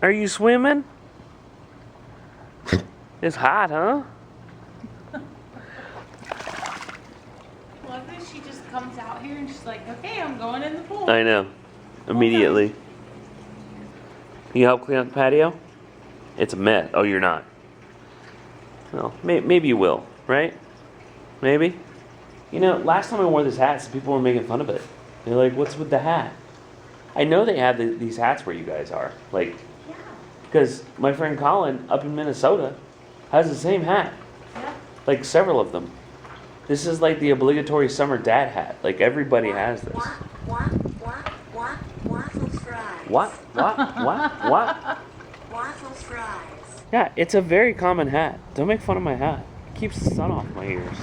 Are you swimming? It's hot, huh? Well, I think she just comes out here and she's like, okay, I'm going in the pool. I know. Immediately. Can you help clean up the patio? It's a mess. Oh, you're not. Well, maybe you will, right? Maybe. You know, last time I wore this hat, some people were making fun of it. They're like, what's with the hat? I know they have these hats where you guys are. Like, because my friend Colin up in Minnesota has the same hat. Yeah. Like several of them. This is like the obligatory summer dad hat. Like everybody has this. Waffle Fries. What? Waffle Fries. Yeah, it's a very common hat. Don't make fun of my hat. It keeps the sun off my ears.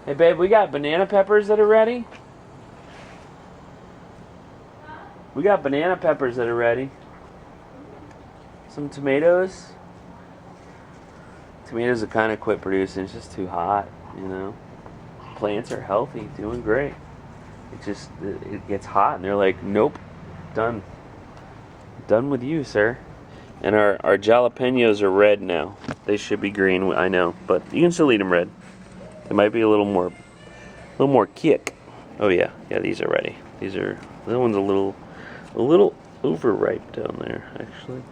Hey babe, we got banana peppers that are ready. We got banana peppers that are ready. Some tomatoes. Tomatoes have kind of quit producing. It's just too hot, you know. Plants are healthy, doing great. It gets hot and they're like, nope, done. Done with you, sir. And our jalapenos are red now. They should be green, I know, but you can still eat them red. They might be a little more kick. Oh yeah, these are ready. That one's a little overripe down there, actually.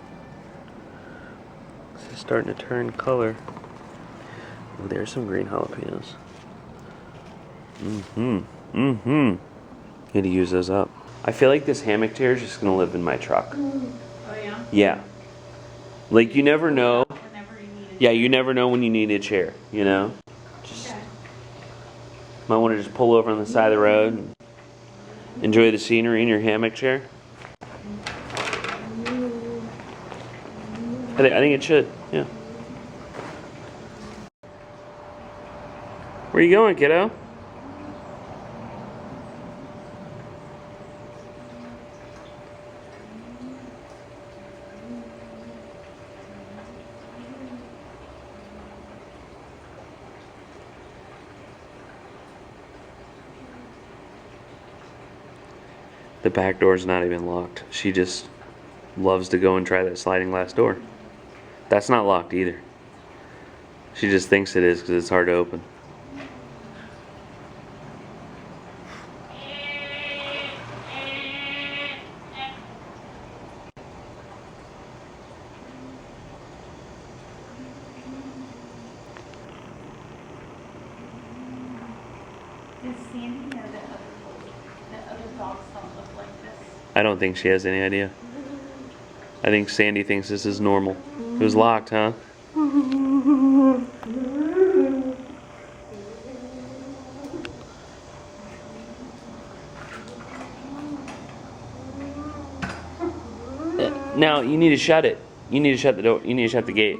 It's starting to turn color. Oh, there's some green jalapenos. Need to use those up. I feel like this hammock chair is just gonna live in my truck. Oh, yeah? Yeah. Like you never know. Whenever you need it. Yeah, you never know when you need a chair, you know? Just might want to just pull over on the side of the road and enjoy the scenery in your hammock chair. I think it should, yeah. Where you going, kiddo? The back door's not even locked. She just loves to go and try that sliding glass door. That's not locked either. She just thinks it is because it's hard to open. Does Sandy know that other dogs don't look like this? I don't think she has any idea. I think Sandy thinks this is normal. It was locked, huh? Now, you need to shut it. You need to shut the door. You need to shut the gate.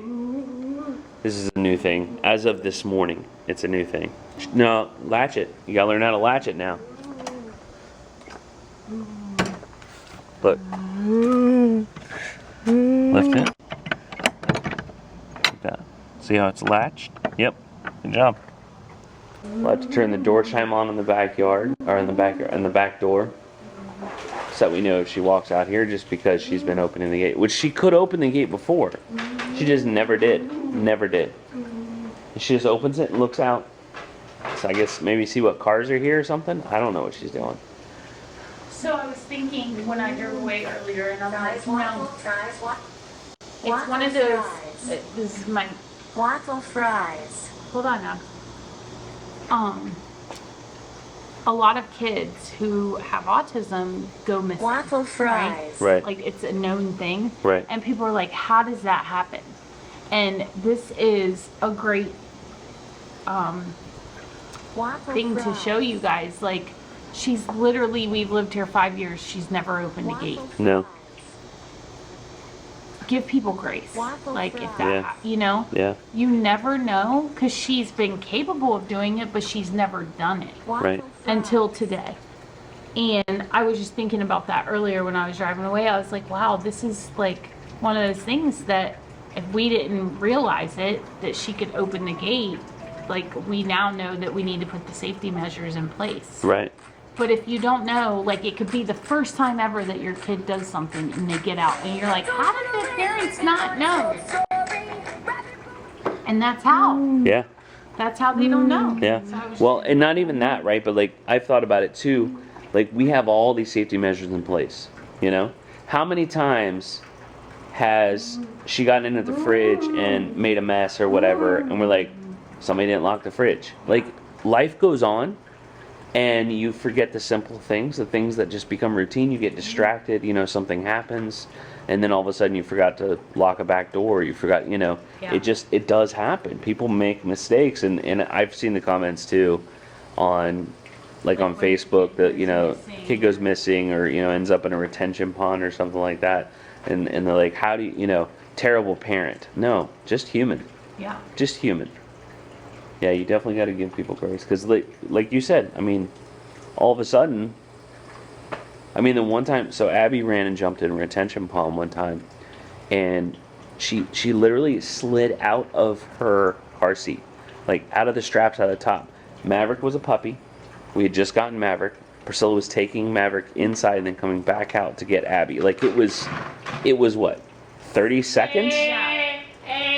This is a new thing. As of this morning, it's a new thing. No, latch it. You gotta learn how to latch it now. Look. Lift it. Like that. See how it's latched? Yep. Good job. We'll have to turn the door chime on in the backyard, or in the back door, so that we know if she walks out here, just because she's been opening the gate, which she could open the gate before. She just never did. Never did. And she just opens it and looks out. So I guess maybe see what cars are here or something. I don't know what she's doing. So I was thinking when I drove away earlier, and I'm like, no, it's one of those. This is my Waffle Fries. Hold on now. A lot of kids who have autism go missing. Waffle Fries. Right. Like it's a known thing. Right. And people are like, how does that happen? And this is a great Waffle thing to Fries. show you guys. Like, she's literally, we've lived here 5 years. She's never opened a gate. No. Give people grace. Waffle Like, if fries. that, Yeah. you know? Yeah. You never know, because she's been capable of doing it, but she's never done it Waffle Right. Fries. until today. And I was just thinking about that earlier when I was driving away. I was like, wow, this is like one of those things that if we didn't realize it, that she could open the gate, like we now know that we need to put the safety measures in place. Right. But if you don't know, like it could be the first time ever that your kid does something and they get out and you're like, how did their parents not know? And that's how. Yeah. That's how they don't know. Yeah. Well, and not even that, right? But like I've thought about it too. Like we have all these safety measures in place, you know? How many times has she gotten into the fridge and made a mess or whatever and we're like, somebody didn't lock the fridge. Like life goes on and you forget the simple things, the things that just become routine. You get distracted, you know, something happens and then all of a sudden you forgot to lock a back door, you forgot, you know, it does happen. People make mistakes and I've seen the comments too on like on Facebook that, you know, kid goes missing or, you know, ends up in a retention pond or something like that. And they're like, how do you know, terrible parent. No, just human. Yeah. Just human. Yeah, you definitely got to give people grace. Because like you said, I mean, all of a sudden, I mean, the one time, so Abby ran and jumped in a retention pond one time. And she literally slid out of her car seat. Like, out of the straps, out of the top. Maverick was a puppy. We had just gotten Maverick. Priscilla was taking Maverick inside and then coming back out to get Abby. Like, it was what, 30 seconds? Yeah.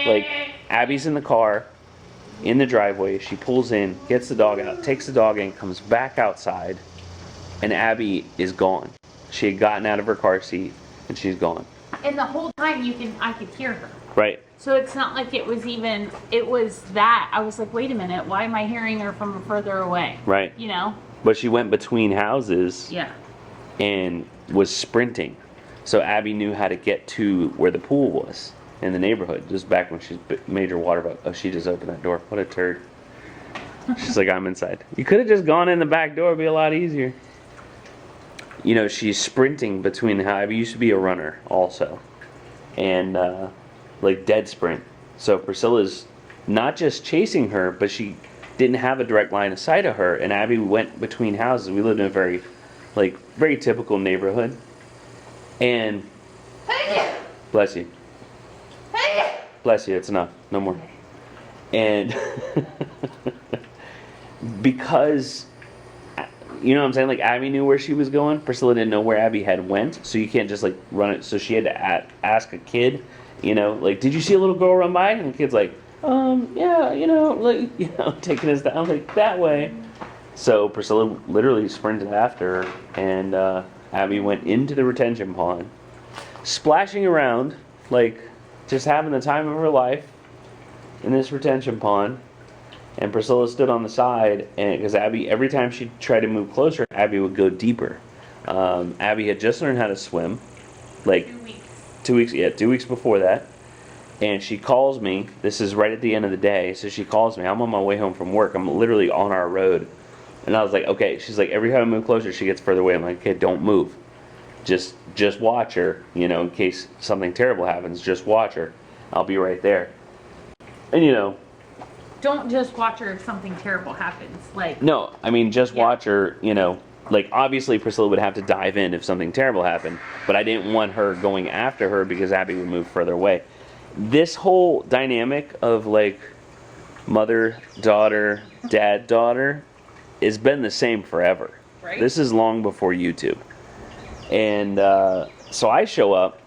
Like, Abby's in the car, in the driveway. She pulls in, gets the dog out, takes the dog in, comes back outside, and Abby is gone. She had gotten out of her car seat, and she's gone. And the whole time I could hear her. Right. So it's not like it was that. I was like, wait a minute, why am I hearing her from further away? Right. You know? But she went between houses. Yeah. And was sprinting. So Abby knew how to get to where the pool was in the neighborhood, just back when she's major water bug. Oh, she just opened that door. What a turd. She's like, I'm inside. You could have just gone in the back door. It'd be a lot easier. You know, she's sprinting between the houses. Abby used to be a runner also. And, like, dead sprint. So Priscilla's not just chasing her, but she didn't have a direct line of sight of her. And Abby went between houses. We lived in a very typical neighborhood. And bless you. Bless you, it's enough. No more. And because, you know what I'm saying? Like, Abby knew where she was going. Priscilla didn't know where Abby had went. So you can't just, like, run it. So she had to ask a kid, you know, like, did you see a little girl run by? And the kid's like, yeah, you know, like, you know, taking us down, like, that way. So Priscilla literally sprinted after her, and Abby went into the retention pond, splashing around, like, just having the time of her life in this retention pond. And Priscilla stood on the side, and because Abby, every time she tried to move closer, Abby would go deeper. Abby had just learned how to swim, like 2 weeks. 2 weeks, 2 weeks before that. And she calls me. This is right at the end of the day, so she calls me. I'm on my way home from work. I'm literally on our road. And I was like, okay. She's like, every time I move closer, she gets further away. I'm like, okay, don't move. Just watch her, you know, in case something terrible happens. Just watch her. I'll be right there. And, you know. Don't just watch her if something terrible happens. Like. No, I mean, just watch her, you know. Like, obviously, Priscilla would have to dive in if something terrible happened. But I didn't want her going after her because Abby would move further away. This whole dynamic of, like, mother, daughter, dad, daughter has been the same forever. Right. This is long before YouTube. And so I show up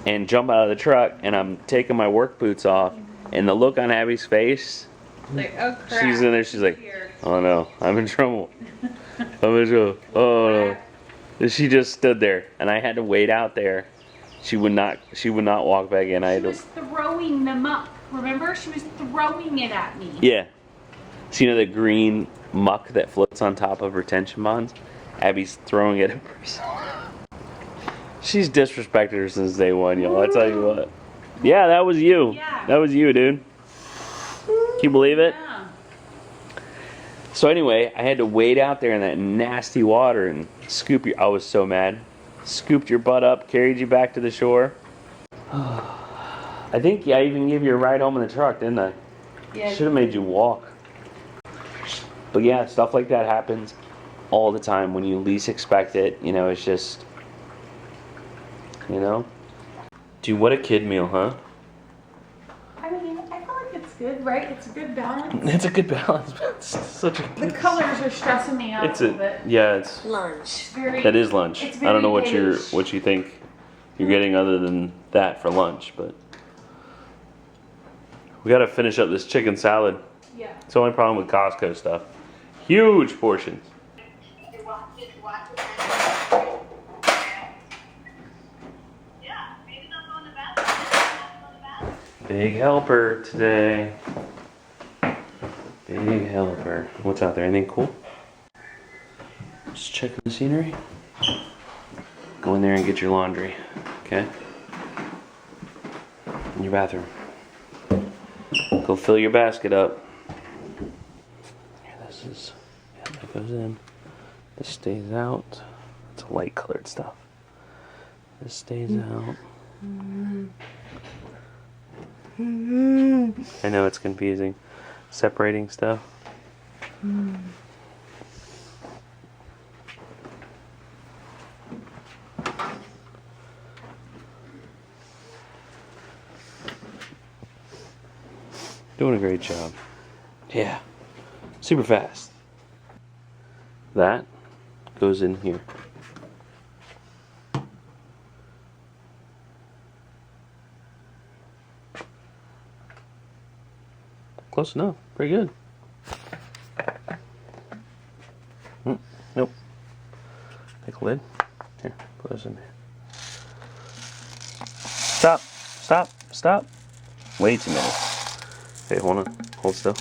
and jump out of the truck, and I'm taking my work boots off, and the look on Abby's face, Like, oh crap. she's in there, she's like, oh no, I'm in trouble. I'm in trouble. Oh no. And she just stood there, and I had to wait out there. She would not walk back in. She was throwing them up. Remember? She was throwing it at me. Yeah. So you know the green muck that floats on top of retention ponds? Abby's throwing it at Priscilla. She's disrespected her since day one, y'all. I tell you what. Yeah, that was you. Yeah. That was you, dude. Can you believe it? Yeah. So anyway, I had to wade out there in that nasty water and scoop your... I was so mad. Scooped your butt up, carried you back to the shore. I think I even gave you a ride home in the truck, didn't I? Yeah. Should have made you walk. But yeah, stuff like that happens all the time when you least expect it. You know, it's just... You know? Dude, what a kid meal, huh? I mean, I feel like it's good, right? It's a good balance. It's a good balance, but it's such a. The colors are stressing me out It's a little bit. yeah. It's Lunch. Very, that is lunch. it's I don't know very what you think you're getting other than that for lunch, but we got to finish up this chicken salad. Yeah. It's the only problem with Costco stuff. Huge portions. Big helper today. Big helper. What's out there? Anything cool? Just checking the scenery. Go in there and get your laundry. Okay? In your bathroom. Go fill your basket up. Here, this is. Yeah, that goes in. This stays out. It's light colored stuff. This stays out. I know it's confusing. Separating stuff. Doing a great job. Yeah. Super fast. That goes in here. Close enough. Pretty good. Nope. Take a lid. Here, put this in there. Stop. Stop. Stop. Wait a minute. Okay, hold on. Hold still.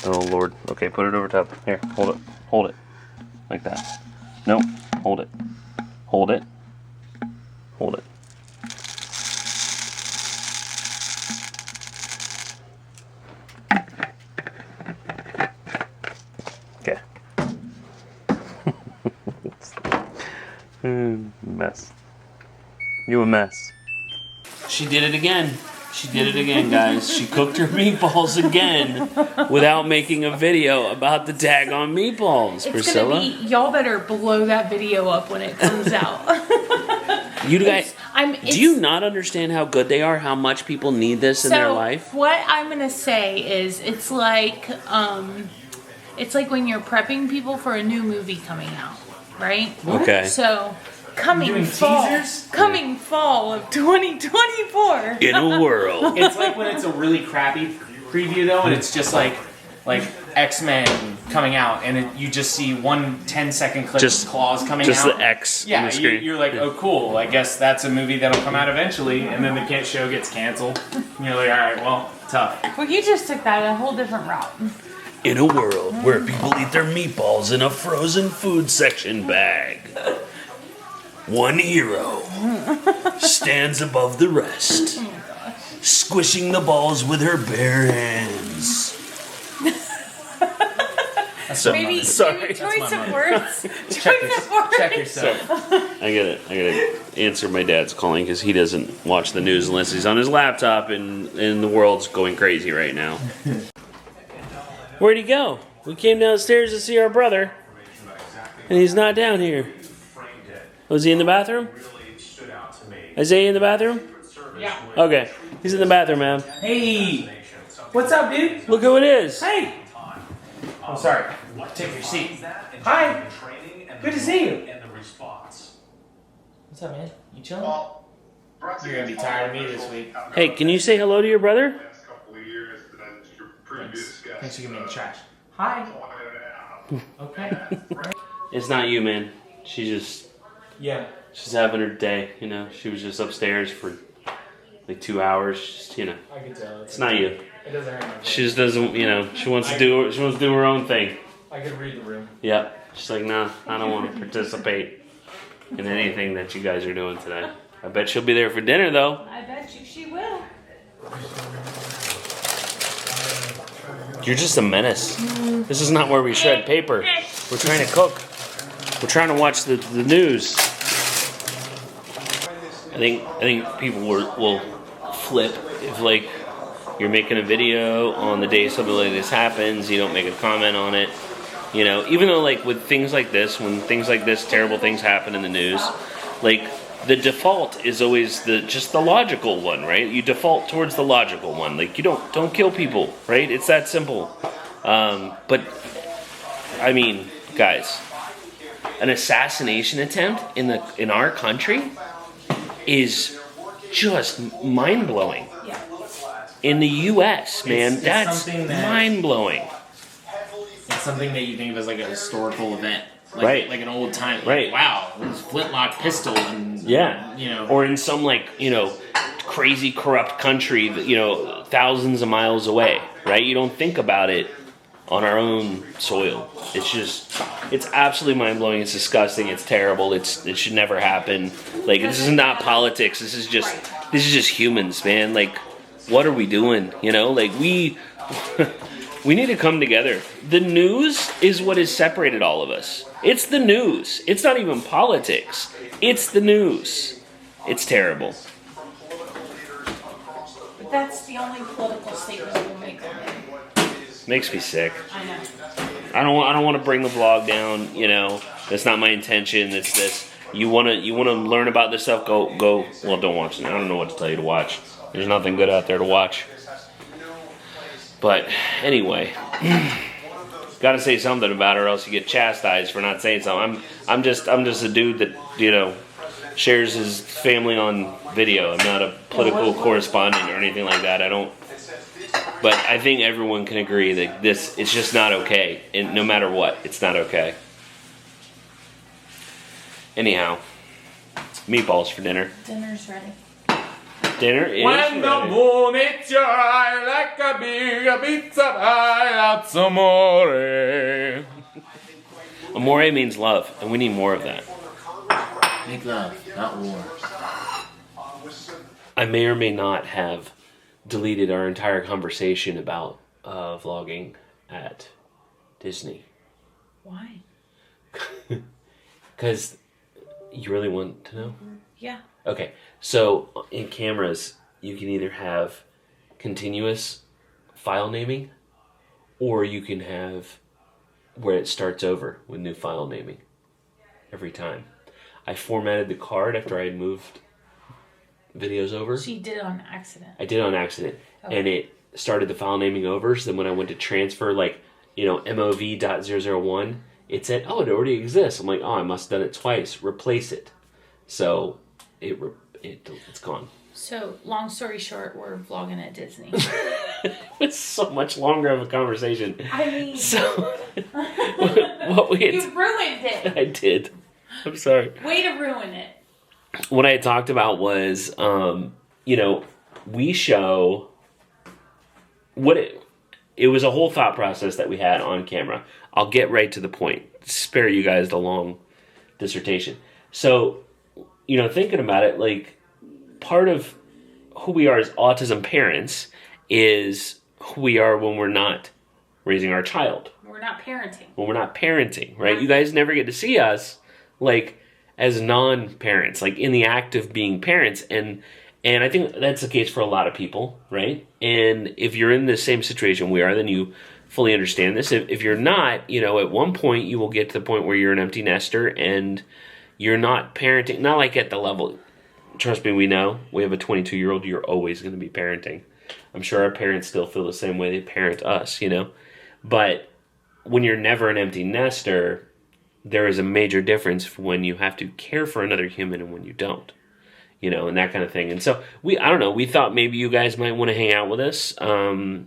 Oh, Lord. Okay, put it over top. Here, hold it. Hold it. Like that. Nope. Hold it. Hold it. Hold it. Okay. Mess. You a mess. She did it again. She did it again, guys. She cooked her meatballs again without making a video about the daggone meatballs, It's Priscilla. gonna be, y'all better blow that video up when it comes out. You guys, it's- do you not understand how good they are? How much people need this in their life? What I'm gonna say is, it's like when you're prepping people for a new movie coming out, right? Okay. So coming Doing fall, teasers? coming fall of 2024. In a world. It's like when it's a really crappy preview though, and it's just like X-Men coming out, and you just see one 10-second clip Just- of claws coming Just out. the X on Yeah, the screen. you're like, oh cool, I guess that's a movie that'll come out eventually, and then the show gets canceled. And you're like, alright, well, tough. Well, you just took that a whole different route. In a world where people eat their meatballs in a frozen food section bag, one hero stands above the rest, squishing the balls with her bare hands. So, Maybe sorry. choice of words. Check Choice of words. yourself. I gotta answer my dad's calling because he doesn't watch the news unless he's on his laptop, and the world's going crazy right now. Where'd he go? We came downstairs to see our brother, and he's not down here. Was he in the bathroom? Isaiah in the bathroom? Yeah. Okay, he's in the bathroom, man. Hey! What's up, dude? Look who it is. Hey! Oh, sorry. Take your seat. Hi! Good to see you. What's up, man? You chilling? You're gonna be tired of me this week. Hey, can you say hello to your brother? Thanks for giving me the trash. Hi. Okay. It's not you, man. She's having her day, you know. She was just upstairs for like 2 hours, just, you know. I can tell. It's not you. It doesn't hurt my She just doesn't, you know. She wants to do her own thing. I could read the room. Yep. She's like, nah, I don't want to participate in anything that you guys are doing today. I bet she'll be there for dinner, though. I bet you she will. You're just a menace. This is not where we shred paper. We're trying to cook. We're trying to watch the news. I think people will flip if, like, you're making a video on the day something like this happens, you don't make a comment on it. You know, even though, like, with things like this, when things like this, terrible things happen in the news, like, the default is always just the logical one, right? You default towards the logical one. Like, you don't kill people, right? It's that simple. But I mean, guys, an assassination attempt in our country is just mind blowing. Yeah. In the U.S., man, It's that's something that- mind blowing. It's something that you think of as like a historical event. Like, Right. Like an old time. Like, Right. Wow, it was flintlock pistol and Yeah. you know. Or in some crazy corrupt country that thousands of miles away, right? You don't think about it on our own soil. It's absolutely mind blowing. It's disgusting. It's terrible. It should never happen. Like, this is not politics. This is just humans, man. Like, what are we doing? Like we we need to come together. The news is what has separated all of us. It's the news. It's not even politics. It's the news. It's terrible. But that's the only political statement we'll make on it. Makes me sick. I know. I don't want to bring the vlog down. That's not my intention. It's this. You want to learn about this stuff? Go. Well, don't watch it. I don't know what to tell you to watch. There's nothing good out there to watch. But anyway, got to say something about it, or else you get chastised for not saying something. I'm just a dude that shares his family on video. I'm not a political correspondent or anything like that. I don't. But I think everyone can agree that it's just not okay. And no matter what, it's not okay. Anyhow, meatballs for dinner. Dinner's ready. Dinner is When the ready. moon hits your eye like a big pizza pie, that's amore. Amore means love, and we need more of that. Make love, not war. I may or may not have deleted our entire conversation about vlogging at Disney. Why? Because you really want to know? Yeah. Okay, so in cameras, you can either have continuous file naming, or you can have where it starts over with new file naming every time. I formatted the card after I had moved videos over. So you did it on accident. I did on accident, and it started the file naming over. So then when I went to transfer, MOV.001, it said, "Oh, it already exists." I'm like, "Oh, I must have done it twice. Replace it." So it's gone. So, long story short, we're vlogging at Disney. It's so much longer of a conversation. I mean, So what we you had, ruined it. I did. I'm sorry. Way to ruin it. What I had talked about was, we show what it was a whole thought process that we had on camera. I'll get right to the point. Spare you guys the long dissertation. So, thinking about it, like, part of who we are as autism parents is who we are when we're not raising our child. We're not parenting. When we're not parenting, right? You guys never get to see us, like, as non-parents, like, in the act of being parents. And I think that's the case for a lot of people, right? And if you're in the same situation we are, then you fully understand this. If you're not, at one point you will get to the point where you're an empty nester and you're not parenting, not like at the level, trust me, we know, we have a 22-year-old, you're always going to be parenting. I'm sure our parents still feel the same way they parent us, But when you're never an empty nester, there is a major difference when you have to care for another human and when you don't, and that kind of thing. And so we thought maybe you guys might want to hang out with us when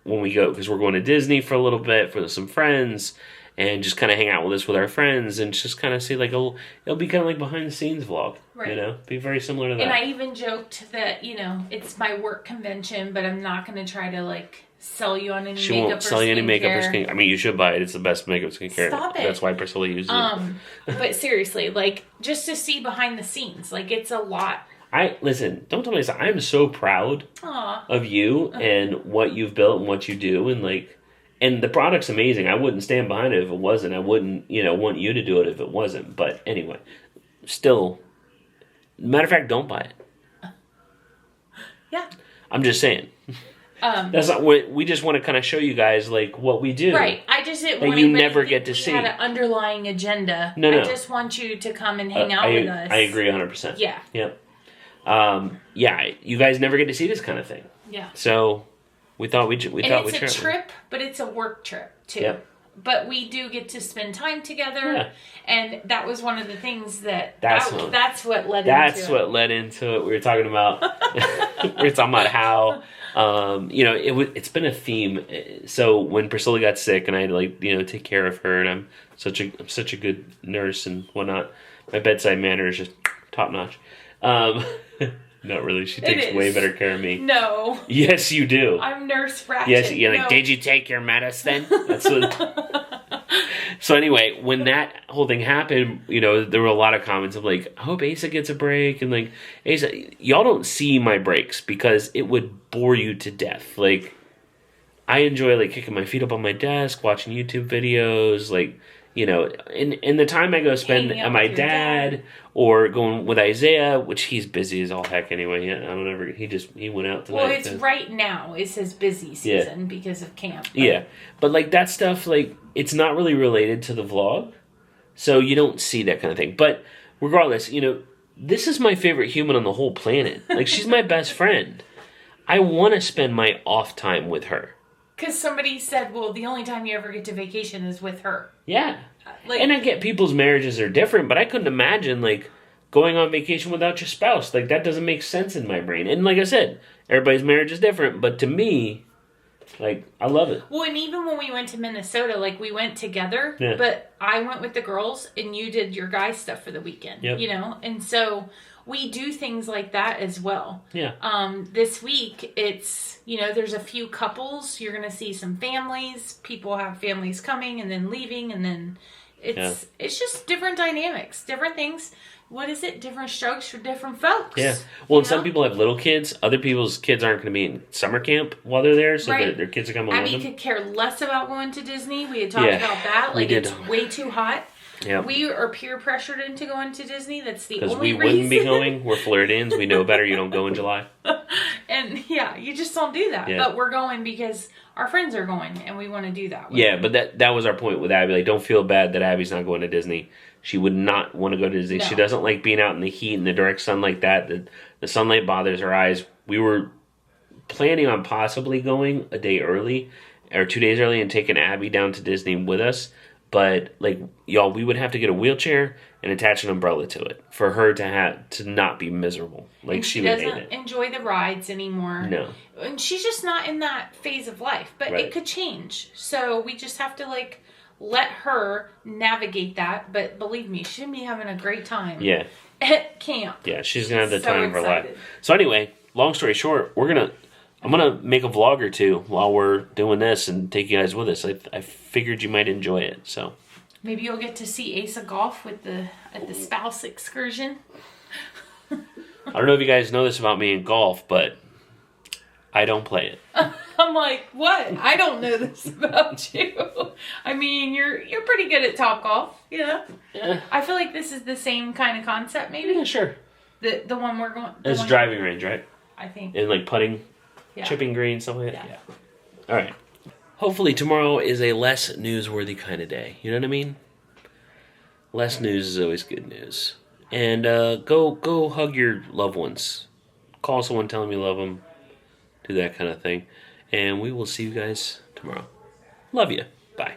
we go, because we're going to Disney for a little bit for some friends, and just kind of hang out with us with our friends and just kind of see, like, it'll be kind of like behind the scenes vlog, Right. Be very similar to that. And I even joked that, it's my work convention, but I'm not going to try to, like, sell you on any She makeup won't or sell you any makeup or skincare. skincare. I mean, you should buy it. It's the best makeup skincare. Stop it. That's why Priscilla uses it. But seriously, like, just to see behind the scenes, like, it's a lot. Listen, don't tell me this. I'm so proud Aw. of you and what you've built and what you do, and the product's amazing. I wouldn't stand behind it if it wasn't. I wouldn't, want you to do it if it wasn't. But anyway, still, matter of fact, don't buy it. Yeah. I'm just saying. That's not what we just want to kind of show you guys, like what we do. Right. I just didn't That want you anybody never to get think to we see. had an underlying agenda. No. I just want you to come and hang out with us. I agree 100%. Yeah. Yep. You guys never get to see this kind of thing. Yeah. So we thought we'd And share it's a it. trip, but it's a work trip too. Yep. But we do get to spend time together, Yeah. and that was one of the things That's that's what led into it. That's what led into it. We were talking about how it's been a theme. So when Priscilla got sick, and I had to take care of her, and I'm such a good nurse and whatnot. My bedside manner is just top notch. Not really. She takes way better care of me. No. Yes, you do. I'm Nurse Ratchet. Yes, you're like, No. did you take your medicine? That's what. So anyway, when that whole thing happened, there were a lot of comments of like, I hope Asa gets a break, and like, Asa, y'all don't see my breaks because it would bore you to death. Like, I enjoy like kicking my feet up on my desk, watching YouTube videos, like, in the time I go spend Hanging out at my with your dad or going with Isaiah, which he's busy as all heck anyway. He went out tonight. Well, it's right now. It's his busy season because of camp. Yeah, but like that stuff, like it's not really related to the vlog, so you don't see that kind of thing. But regardless, this is my favorite human on the whole planet. Like she's my best friend. I want to spend my off time with her. Because somebody said, well, the only time you ever get to vacation is with her. Yeah. And I get people's marriages are different, but I couldn't imagine, like, going on vacation without your spouse. Like, that doesn't make sense in my brain. And like I said, everybody's marriage is different, but to me, like, I love it. Well, and even when we went to Minnesota, like, we went together, Yeah. but I went with the girls, and you did your guy stuff for the weekend, Yep. And so we do things like that as well. Yeah. This week, it's, there's a few couples. You're going to see some families. People have families coming and then leaving, and then it's just different dynamics, different things. What is it? Different strokes for different folks. Yeah. Well, and some people have little kids. Other people's kids aren't going to be in summer camp while they're there, so Right. their kids are coming with Abby them. could care less about going to Disney. We had talked Yeah, about that. we Like, did. it's way too hot. Yeah. We are peer pressured into going to Disney. That's the Because only we reason. wouldn't be going. We're Floridians. We know better. You don't go in July. And yeah, you just don't do that. Yeah. But we're going because our friends are going, and we want to do that. with Yeah, them. but that was our point with Abby. Like, don't feel bad that Abby's not going to Disney. She would not want to go to Disney. No. She doesn't like being out in the heat and the direct sun like that. The sunlight bothers her eyes. We were planning on possibly going a day early or 2 days early and taking Abby down to Disney with us. But like y'all, we would have to get a wheelchair and attach an umbrella to it for her to not be miserable. Like And she would hate doesn't it. enjoy the rides anymore. No. And she's just not in that phase of life. But Right. it could change. So we just have to let her navigate that. But believe me, she'll be having a great time. Yeah. At camp. Yeah, she's gonna have the So time of her life. excited. So anyway, long story short, I'm gonna make a vlog or two while we're doing this and take you guys with us. I figured you might enjoy it. So Maybe you'll get to see Asa golf at the spouse excursion. I don't know if you guys know this about me in golf, but I don't play it. I'm like, what? I don't know this about you. I mean, you're pretty good at Topgolf, Yeah. I feel like this is the same kind of concept, maybe. Yeah, sure. The one we're going. It's a driving range, right? I think. And like putting, Yeah. chipping green, stuff like that. Yeah. All right. Hopefully tomorrow is a less newsworthy kind of day. You know what I mean? Less news is always good news. And go hug your loved ones. Call someone, tell them you love them. Do that kind of thing. And we will see you guys tomorrow. Love you. Bye.